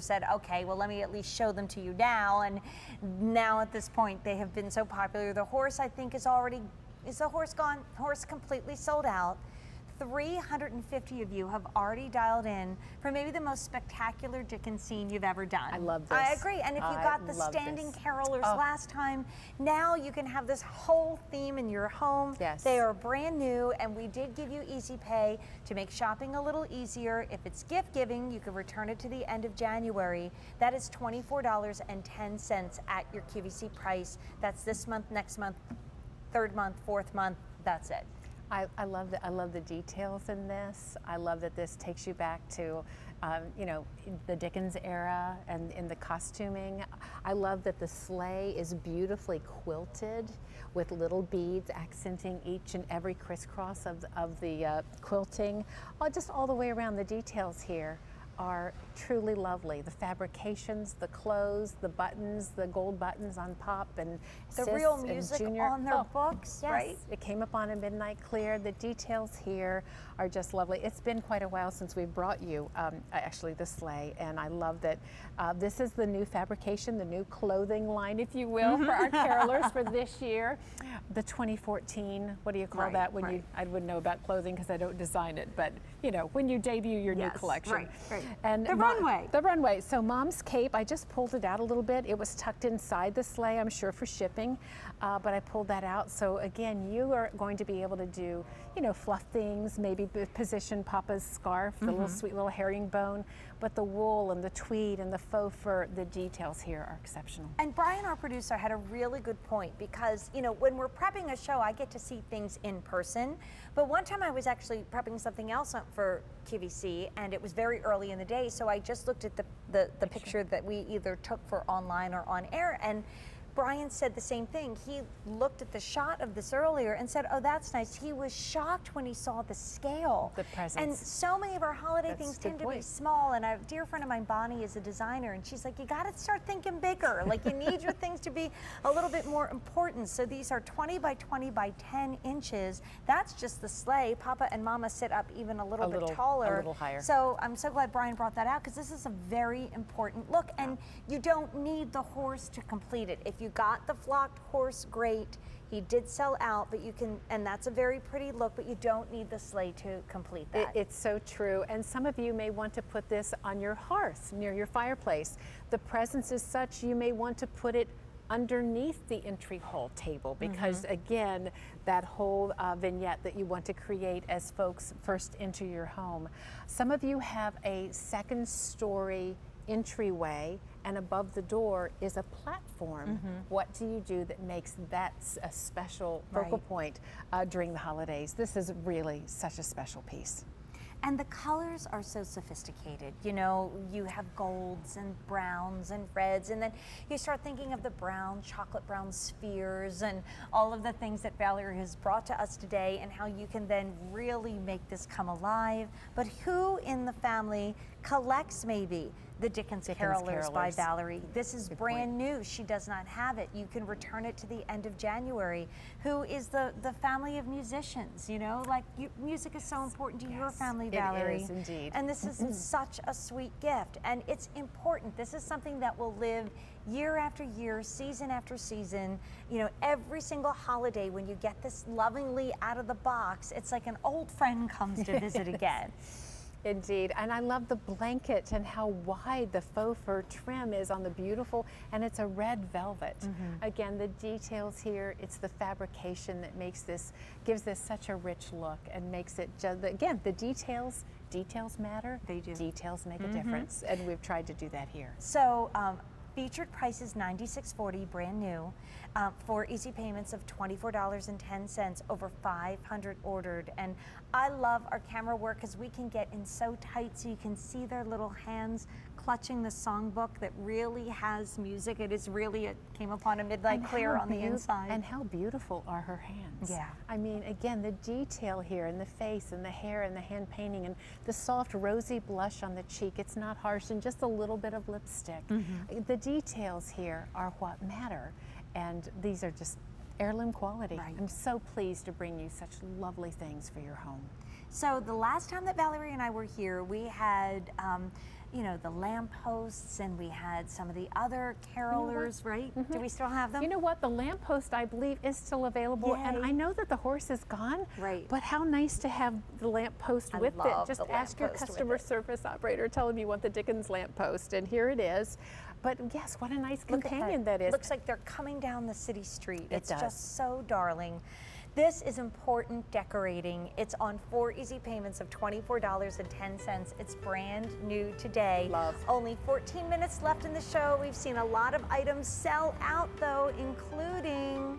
said, okay, well, let me at least show them to you now. And now at this point, they have been so popular. The horse, I think, is the horse gone? Horse completely sold out. 350 of you have already dialed in for maybe the most spectacular Dickens scene you've ever done. I love this. I agree. And if you got the standing carolers last time, now you can have this whole theme in your home. Yes. They are brand new, and we did give you easy pay to make shopping a little easier. If it's gift giving, you can return it to the end of January. That is $24.10 at your QVC price. That's this month, next month, third month, fourth month. That's it. I love the details in this. I love that this takes you back to, you know, the Dickens era and in the costuming. I love that the sleigh is beautifully quilted with little beads accenting each and every crisscross of the quilting. Just all the way around. The details here are truly lovely. The fabrications, the clothes, the buttons, the gold buttons on Pop and the Sis real music and Junior. on their books, yes. right? It came up on a midnight clear. The details here are just lovely. It's been quite a while since we brought you actually the sleigh, and I love that this is the new fabrication, the new clothing line, if you will, for our carolers for this year. The 2014, what do you call that when you, I wouldn't know about clothing because I don't design it, but you know, when you debut your new collection. Right. And the runway. The runway. So Mom's cape, I just pulled it out a little bit. It was tucked inside the sleigh, I'm sure for shipping, but I pulled that out. So again, you are going to be able to do, you know, fluff things, maybe position Papa's scarf, the little sweet little herringbone, but the wool and the tweed and the faux fur, the details here are exceptional. And Brian, our producer, had a really good point because, you know, when we're prepping a show, I get to see things in person. But one time I was actually prepping something else for QVC, and it was very early in the day, so I just looked at the picture that we either took for online or on air, and Brian said the same thing. He looked at the shot of this earlier and said, oh, that's nice. He was shocked when he saw the scale. The presence. And so many of our holiday things tend to be small, and a dear friend of mine, Bonnie, is a designer, and she's like, you gotta start thinking bigger. Like, you need your things to be a little bit more important. So these are 20 by 20 by 10 inches. That's just the sleigh. Papa and Mama sit up even a little bit taller. A little higher. So I'm so glad Brian brought that out because this is a very important look, and you don't need the horse to complete it. If you got the flocked horse, great. He did sell out, but you can, and that's a very pretty look, but you don't need the sleigh to complete that. It's so true. And some of you may want to put this on your hearth near your fireplace. The presence is such you may want to put it underneath the entry hall table because again, that whole vignette that you want to create as folks first enter your home. Some of you have a second story entryway, and above the door is a platform. What do you do that makes that a special focal point during the holidays? This is really such a special piece. And the colors are so sophisticated. You know, you have golds and browns and reds, and then you start thinking of the brown, chocolate brown spheres and all of the things that Valerie has brought to us today and how you can then really make this come alive. But who in the family collects maybe the Dickens Carolers by Valerie? This is brand new. She does not have it. You can return it to the end of January. Who is the family of musicians? You know, like music is so important to your family, Valerie. It is indeed. And this is such a sweet gift, and it's important. This is something that will live year after year, season after season. You know, every single holiday when you get this lovingly out of the box, it's like an old friend comes to visit again. Indeed, and I love the blanket and how wide the faux fur trim is on the beautiful, and it's a red velvet. Again, the details here, it's the fabrication that makes this, gives this such a rich look and makes it, again, the details matter. They do. Details make a difference, and we've tried to do that here. So, featured price is $96.40, brand new, for easy payments of $24.10, over 500 ordered. And I love our camera work because we can get in so tight so you can see their little hands clutching the songbook that really has music. It is really, it came upon a midnight clear on the inside. And how beautiful are her hands. Yeah. I mean, again, the detail here in the face and the hair and the hand painting and the soft rosy blush on the cheek. It's not harsh, and just a little bit of lipstick. The details here are what matter, and these are just heirloom quality. I'm so pleased to bring you such lovely things for your home. So the last time that Valerie and I were here, we had you know, the lampposts, and we had some of the other carolers, right? Do we still have them? You know what? The lamppost, I believe, is still available, and Yay. I know that the horse is gone. Right. But how nice to have the lamppost I with it. love Just the ask your lamppost with customer it. service operator, tell them you want the Dickens lamppost, and here it is. But yes, what a nice Look at companion that is. Looks like they're coming down the city street. It's does. just so darling. This is important decorating. It's on 4 easy payments of $24.10. It's brand new today. Love. Only 14 minutes left in the show. We've seen a lot of items sell out though, including